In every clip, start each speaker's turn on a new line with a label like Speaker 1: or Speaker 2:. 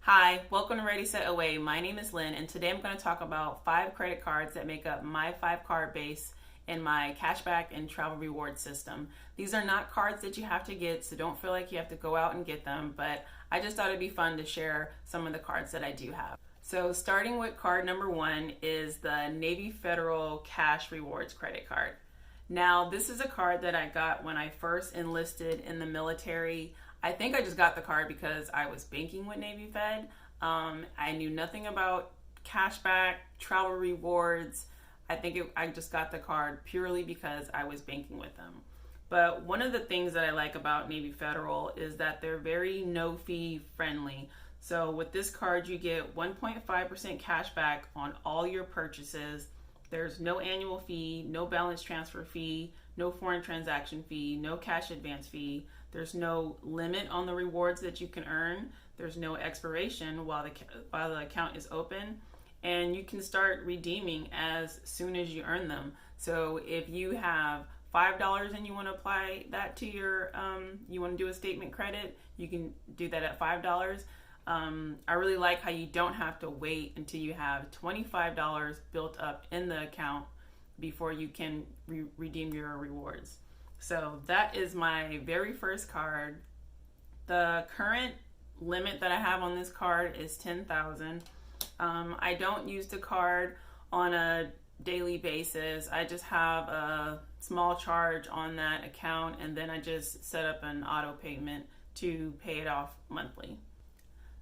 Speaker 1: Hi, welcome to Ready, Set, Away. My name is Lynn, and today I'm going to talk about 5 credit cards that make up my 5 card base in my cashback and travel reward system. These are not cards that you have to get, so don't feel like you have to go out and get them, but I just thought it'd be fun to share some of the cards that I do have. So starting with card number 1 is the Navy Federal Cash Rewards credit card. Now, this is a card that I got when I first enlisted in the military. I think I just got the card because I was banking with Navy Fed. I knew nothing about cashback, travel rewards. I just got the card purely because I was banking with them. But one of the things that I like about Navy Federal is that they're very no-fee friendly. So with this card, you get 1.5% cash back on all your purchases. There's no annual fee, no balance transfer fee, no foreign transaction fee, no cash advance fee. There's no limit on the rewards that you can earn. There's no expiration while the account is open. And you can start redeeming as soon as you earn them. So if you have $5 and you want to apply that to your, you want to do a statement credit, you can do that at $5. I really like how you don't have to wait until you have $25 built up in the account before you can redeem your rewards. So that is my very first card. The current limit that I have on this card is $10,000. I don't use the card on a daily basis. I just have a small charge on that account, and then I just set up an auto payment to pay it off monthly.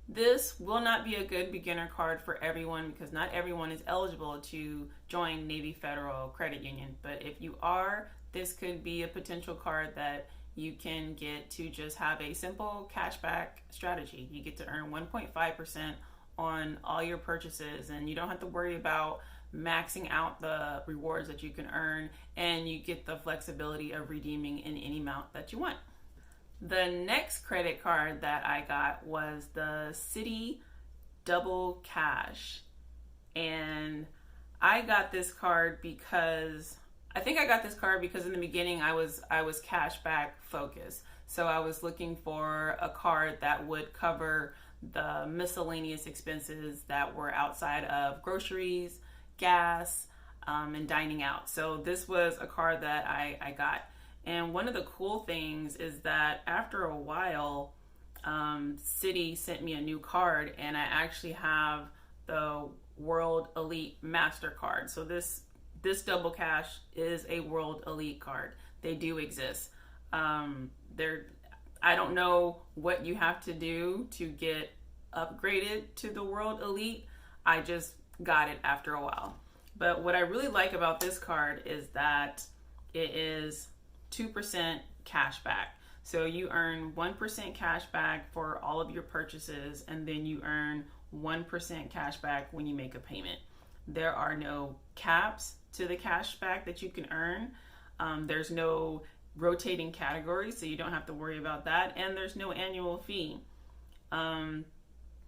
Speaker 1: This will not be a good beginner card for everyone because not everyone is eligible to join Navy Federal Credit Union. But if you are, this could be a potential card that you can get to just have a simple cashback strategy. You get to earn 1.5% on all your purchases, and you don't have to worry about maxing out the rewards that you can earn, and you get the flexibility of redeeming in any amount that you want. The next credit card that I got was the Citi Double Cash. And I got this card because in the beginning I was cashback focused. So I was looking for a card that would cover the miscellaneous expenses that were outside of groceries, gas, and dining out. So this was a card that I got. And one of the cool things is that after a while, Citi sent me a new card, and I actually have the World Elite MasterCard. So this Double Cash is a World Elite card. They do exist. I don't know what you have to do to get upgraded to the World Elite. I just got it after a while. But what I really like about this card is that it is 2% cash back. So you earn 1% cash back for all of your purchases, and then you earn 1% cash back when you make a payment. There are no caps to the cash back that you can earn. There's no rotating categories, so you don't have to worry about that, and there's no annual fee.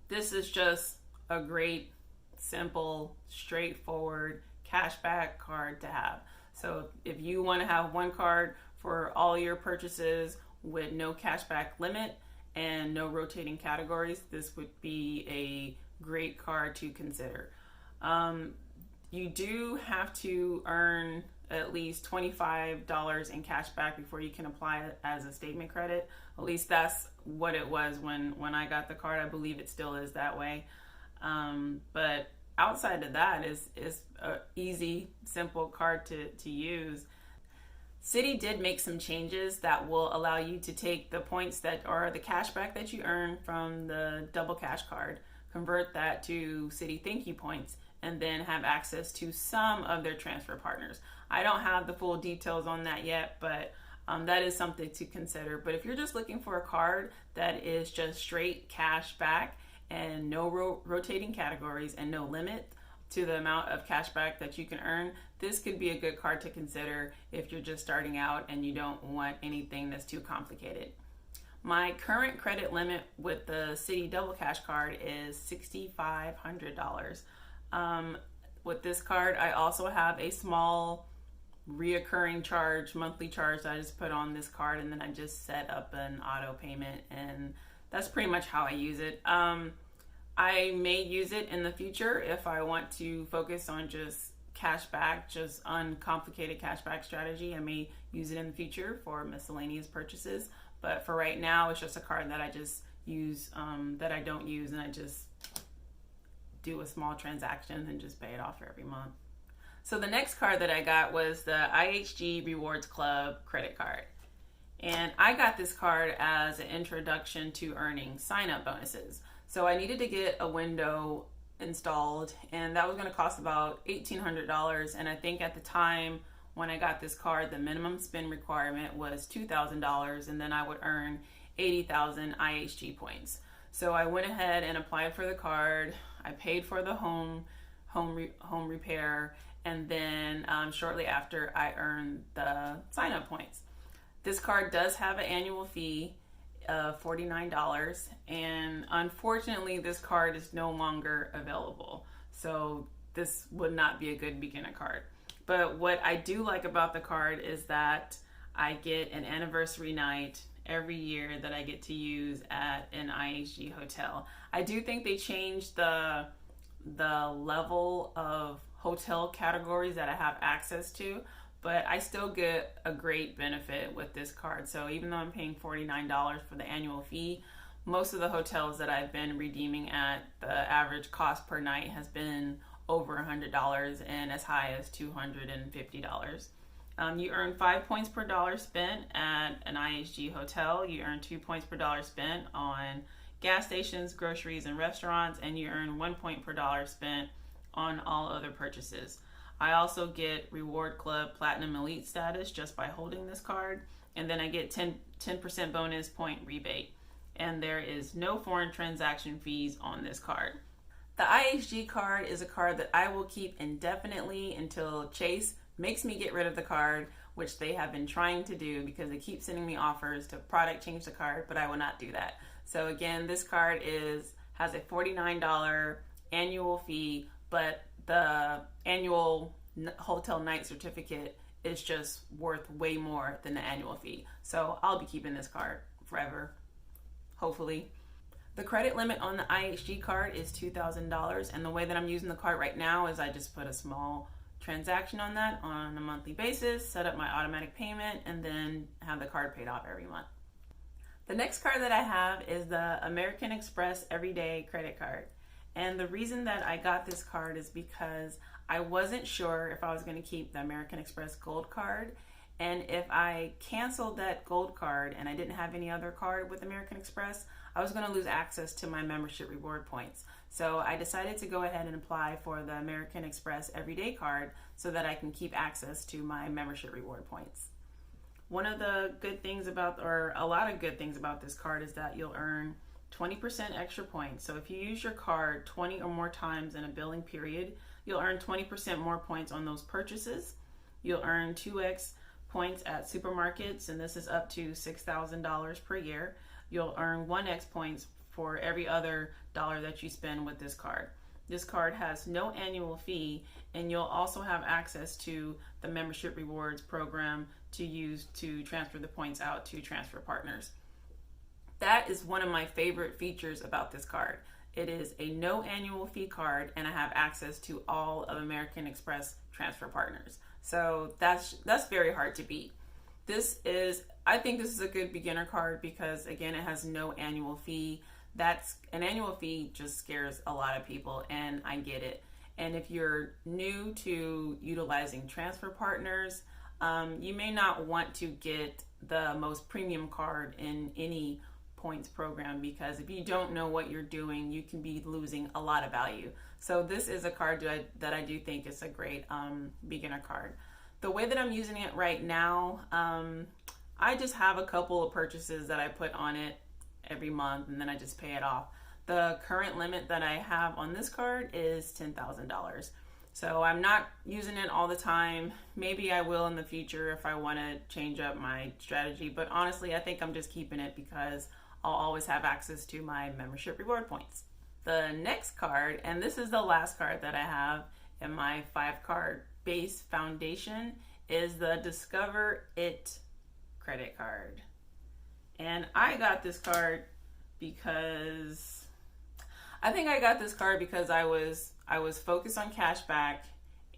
Speaker 1: This is just a great, simple, straightforward cashback card to have. So if you want to have one card for all your purchases with no cashback limit and no rotating categories, this would be a great card to consider. You do have to earn at least $25 in cash back before you can apply it as a statement credit. At least that's what it was when I got the card. I believe it still is that way. But outside of that is an easy, simple card to use. Citi did make some changes that will allow you to take the points that are the cash back that you earn from the Double Cash card, convert that to Citi Thank You points, and then have access to some of their transfer partners. I don't have the full details on that yet, but that is something to consider. But if you're just looking for a card that is just straight cash back and no rotating categories and no limit to the amount of cash back that you can earn, this could be a good card to consider if you're just starting out and you don't want anything that's too complicated. My current credit limit with the Citi Double Cash card is $6,500. With this card, I also have a small reoccurring charge, monthly charge that I just put on this card, and then I just set up an auto payment, and that's pretty much how I use it. I may use it in the future if I want to focus on just cashback, just uncomplicated cashback strategy. I may use it in the future for miscellaneous purchases, but for right now, it's just a card that I just use, that I don't use, and I just do a small transaction and just pay it off every month. So the next card that I got was the IHG Rewards Club credit card. And I got this card as an introduction to earning sign-up bonuses. So I needed to get a window installed, and that was going to cost about $1,800. And I think at the time when I got this card, the minimum spend requirement was $2,000, and then I would earn 80,000 IHG points. So I went ahead and applied for the card. I paid for the home repair, and then shortly after, I earned the sign-up points. This card does have an annual fee of $49, and unfortunately, this card is no longer available. So this would not be a good beginner card. But what I do like about the card is that I get an anniversary night every year that I get to use at an IHG hotel. I do think they changed the level of hotel categories that I have access to, but I still get a great benefit with this card. So even though I'm paying $49 for the annual fee, most of the hotels that I've been redeeming at, the average cost per night has been over $100 and as high as $250. You earn 5 points per dollar spent at an IHG hotel. You earn 2 points per dollar spent on gas stations, groceries, and restaurants, and you earn 1 point per dollar spent on all other purchases. I also get Reward Club Platinum Elite status just by holding this card, and then I get 10% bonus point rebate. And there is no foreign transaction fees on this card. The IHG card is a card that I will keep indefinitely until Chase makes me get rid of the card, which they have been trying to do because they keep sending me offers to product change the card, but I will not do that. So again, this card has a $49 annual fee, but the annual hotel night certificate is just worth way more than the annual fee. So I'll be keeping this card forever, hopefully. The credit limit on the IHG card is $2,000, and the way that I'm using the card right now is I just put a small transaction on that on a monthly basis, set up my automatic payment, and then have the card paid off every month. The next card that I have is the American Express Everyday Credit Card. And the reason that I got this card is because I wasn't sure if I was going to keep the American Express Gold Card. And if I canceled that Gold Card and I didn't have any other card with American Express, I was going to lose access to my membership reward points. So I decided to go ahead and apply for the American Express Everyday Card so that I can keep access to my membership reward points. One of the good things about, or a lot of good things about this card is that you'll earn 20% extra points. So if you use your card 20 or more times in a billing period, you'll earn 20% more points on those purchases. You'll earn 2x points at supermarkets, and this is up to $6,000 per year. You'll earn 1x points for every other dollar that you spend with this card. This card has no annual fee, and you'll also have access to the membership rewards program to use to transfer the points out to transfer partners. That is one of my favorite features about this card. It is a no annual fee card, and I have access to all of American Express transfer partners. So that's very hard to beat. I think this is a good beginner card because, again, it has no annual fee. An annual fee just scares a lot of people, and I get it. And if you're new to utilizing transfer partners, you may not want to get the most premium card in any points program, because if you don't know what you're doing, you can be losing a lot of value. So this is a card that I do think is a great beginner card. The way that I'm using it right now, I just have a couple of purchases that I put on it every month, and then I just pay it off. The current limit that I have on this card is $10,000. So I'm not using it all the time. Maybe I will in the future if I want to change up my strategy, but honestly, I think I'm just keeping it because I'll always have access to my membership reward points. The next card, and this is the last card that I have in my 5-card base foundation, is the Discover It credit card. And I got this card because I think I got this card because I was focused on cashback,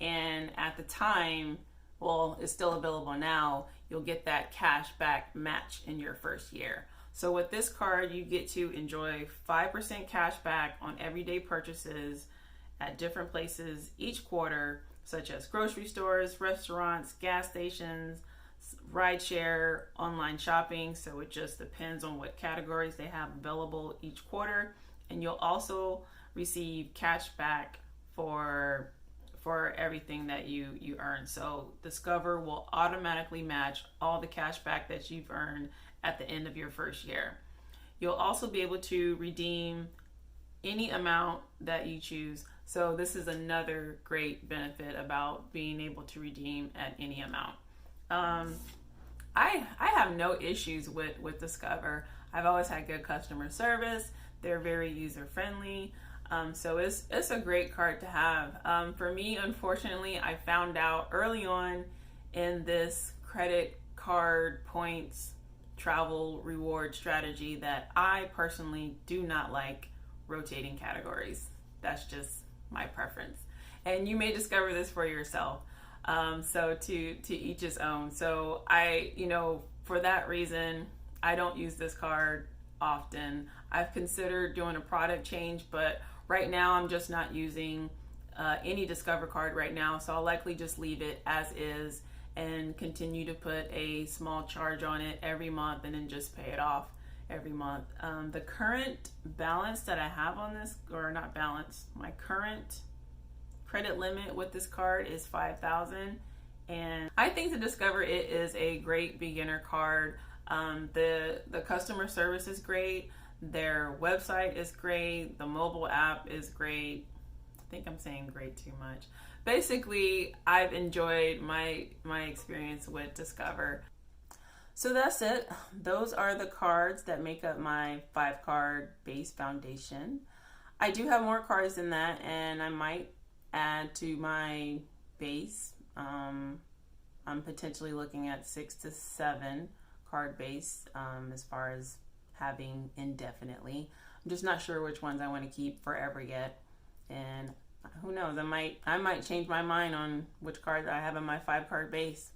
Speaker 1: and at the time, well, it's still available now, you'll get that cashback match in your first year. So with this card, you get to enjoy 5% cash back on everyday purchases at different places each quarter, such as grocery stores, restaurants, gas stations, rideshare, online shopping. So it just depends on what categories they have available each quarter. And you'll also receive cash back for everything that you earn. So Discover will automatically match all the cash back that you've earned at the end of your first year. You'll also be able to redeem any amount that you choose. So this is another great benefit about being able to redeem at any amount. I have no issues with Discover. I've always had good customer service. They're very user friendly. So it's a great card to have. For me, unfortunately, I found out early on in this credit card points travel reward strategy that I personally do not like rotating categories. That's just my preference. And you may discover this for yourself. So to each his own. So for that reason, I don't use this card often. I've considered doing a product change, but right now I'm just not using any Discover card right now. So I'll likely just leave it as is and continue to put a small charge on it every month and then just pay it off every month. The current balance that I have on this, or not balance, my current credit limit with this card is $5,000, and I think to Discover it is a great beginner card. The customer service is great, their website is great, the mobile app is great. I think I'm saying great too much. Basically, I've enjoyed my experience with Discover. So that's it. Those are the cards that make up my 5-card base foundation. I do have more cards than that, and I might add to my base. I'm potentially looking at 6 to 7 card base as far as having indefinitely. I'm just not sure which ones I want to keep forever yet, and who knows, I might change my mind on which cards I have in my 5-card base.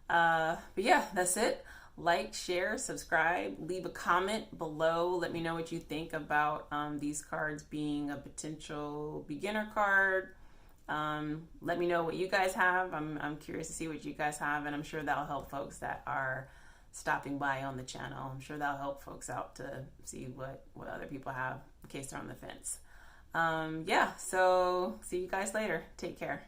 Speaker 1: But yeah, that's it. Like, share, subscribe, leave a comment below. Let me know what you think about these cards being a potential beginner card. Let me know what you guys have. I'm curious to see what you guys have, and I'm sure that'll help folks that are stopping by on the channel. I'm sure that'll help folks out to see what other people have in case they're on the fence. Yeah, so see you guys later. Take care.